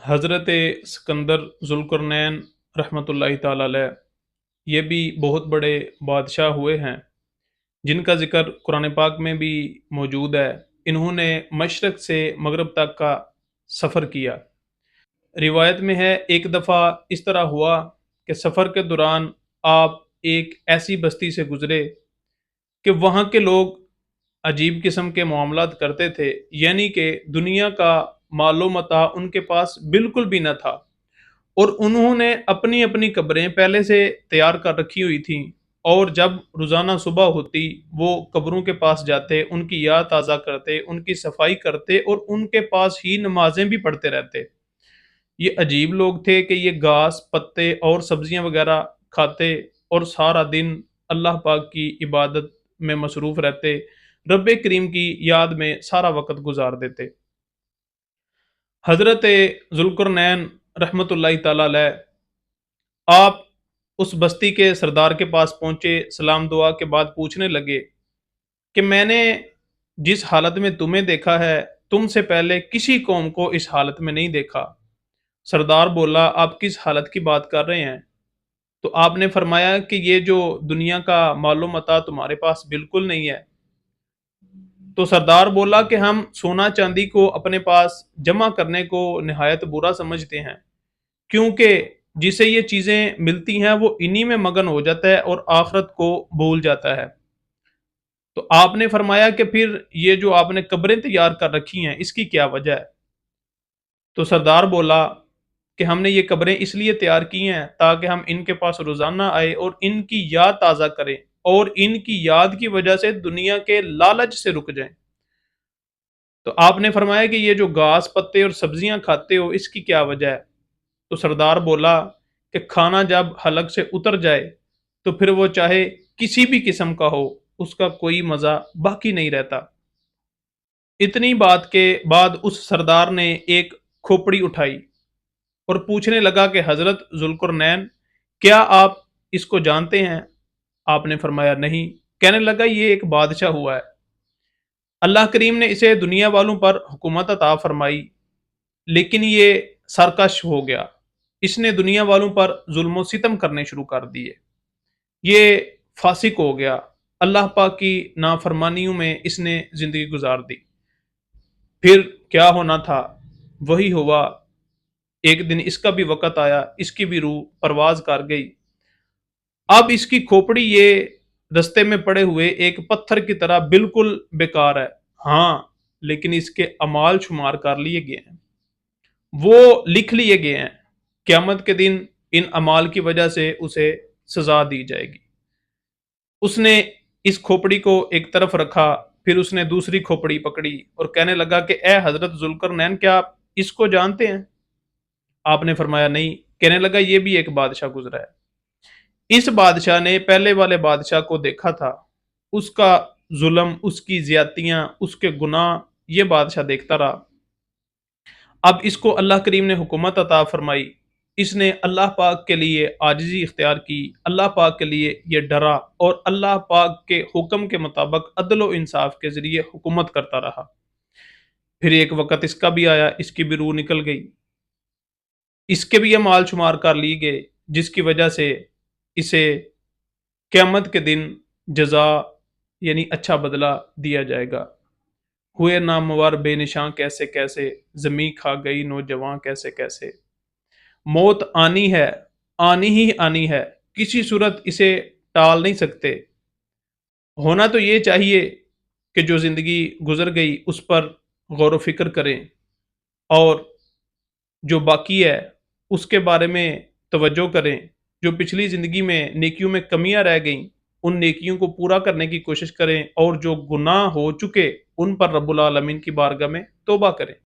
حضرت सिकंदर ज़ुल्करनैन रहमतुल्लाहि ताला अलैह ये भी बहुत बड़े बादशाह हुए हैं, जिनका ज़िक्र कुरान पाक में भी मौजूद है। इन्होंने मशरक़ से मगरब तक का सफ़र किया। रिवायत में है एक दफ़ा इस तरह हुआ कि सफ़र के दौरान आप एक ऐसी बस्ती से गुज़रे कि वहाँ के लोग अजीब किस्म के मामलात करते थे, यानी कि दुनिया का मालो मता उनके पास बिल्कुल भी न था। और उन्होंने अपनी-अपनी कब्रें पहले से तैयार कर रखी हुई थीं और जब रोज़ाना सुबह होती, वो कब्रों के पास जाते, उनकी याद ताज़ा करते, उनकी सफाई करते और उनके पास ही नमाज़ें भी पढ़ते रहते। ये अजीब लोग थे कि ये घास, पत्ते और सब्जियाँ वग़ैरह खाते और सारा दिन अल्लाह पाक की इबादत में मसरूफ़ रहते, रब्बे करीम की याद में सारा वक़्त गुज़ार देते। हज़रत ज़ुल्करनैन रहमतुल्लाहि ताला अलैह आप उस बस्ती के सरदार के पास पहुँचे, सलाम दुआ के बाद पूछने लगे कि मैंने जिस हालत में तुम्हें देखा है, तुमसे पहले किसी कौम को इस हालत में नहीं देखा। सरदार बोला, आप किस हालत की बात कर रहे हैं? तो आपने फरमाया कि ये जो दुनिया का मालो मता तुम्हारे पास बिल्कुल नहीं है। तो सरदार बोला कि हम सोना चांदी को अपने पास जमा करने को निहायत बुरा समझते हैं, क्योंकि जिसे ये चीज़ें मिलती हैं वो इन्हीं में मगन हो जाता है और आखिरत को भूल जाता है। तो आपने फरमाया कि फिर ये जो आपने कब्रें तैयार कर रखी हैं, इसकी क्या वजह है? तो सरदार बोला कि हमने ये कब्रें इसलिए तैयार की हैं ताकि हम इनके पास रोज़ाना आए और इनकी याद ताज़ा करें और इनकी याद की वजह से दुनिया के लालच से रुक जाएँ। तो आपने फरमाया कि ये जो घास, पत्ते और सब्जियाँ खाते हो, इसकी क्या वजह है? तो सरदार बोला कि खाना जब हलक से उतर जाए, तो फिर वो चाहे किसी भी किस्म का हो, उसका कोई मज़ा बाकी नहीं रहता। इतनी बात के बाद उस सरदार ने एक खोपड़ी उठाई और पूछने लगा कि हज़रत ज़ुल्करनैन, क्या आप इसको जानते हैं? आपने फरमाया नहीं। कहने लगा ये एक बादशाह हुआ है। अल्लाह करीम ने इसे दुनिया वालों पर हुकूमत अता फरमाई, लेकिन ये सरकश हो गया। इसने दुनिया वालों पर जुल्म सितम करने शुरू कर दिए। ये फासिक हो गया। अल्लाह पाक की नाफरमानियों में इसने ज़िंदगी गुजार दी। फिर क्या होना था, वही हुआ। एक दिन इसका भी वक़्त आया, इसकी भी रूह परवाज़ कर गई। अब इसकी खोपड़ी ये रास्ते में पड़े हुए एक पत्थर की तरह बिल्कुल बेकार है। हाँ, लेकिन इसके अमाल शुमार कर लिए गए हैं। वो लिख लिए गए हैं। क़यामत के दिन इन अमाल की वजह से उसे सज़ा दी जाएगी। उसने इस खोपड़ी को एक तरफ रखा, फिर उसने दूसरी खोपड़ी पकड़ी और कहने लगा कि ए हज़रत ज़ुल्करनैन, क्या आप इसको जानते हैं? आपने फरमाया नहीं। कहने लगा ये भी एक बादशाह गुज़रा है। इस बादशाह ने पहले वाले बादशाह को देखा था। उसका ज़ुल्म, उसकी ज़्यादतियाँ, उसके गुनाह ये बादशाह देखता रहा। अब इसको अल्लाह करीम ने हुकूमत अता फरमाई। इसने अल्लाह पाक के लिए आजिज़ी इख्तियार की, अल्लाह पाक के लिए ये डरा और अल्लाह पाक के हुक्म के मुताबिक अदल व इंसाफ के ज़रिए हुकूमत करता रहा। फिर एक वक़्त इसका भी आया, इसकी भी रूह निकल गई। इसके भी अमाल शुमार कर लिए गए, जिसकी वजह से इसे क़यामत के दिन जज़ा यानी अच्छा बदला दिया जाएगा। हुए नामवर बेनिशां कैसे-कैसे, ज़मीं खा गई नौजवान कैसे-कैसे। मौत आनी ही आनी है, किसी सूरत इसे टाल नहीं सकते। होना तो ये चाहिए कि जो ज़िंदगी गुज़र गई उस पर गौर व फ़िक्र करें और जो बाकी है उसके बारे में तवज्जो करें। जो पिछली ज़िंदगी में नेकियों में कमियाँ रह गईं, उन नेकियों को पूरा करने की कोशिश करें और जो गुनाह हो चुके, उन पर रब्बुल आलमीन की बारगाह में तौबा करें।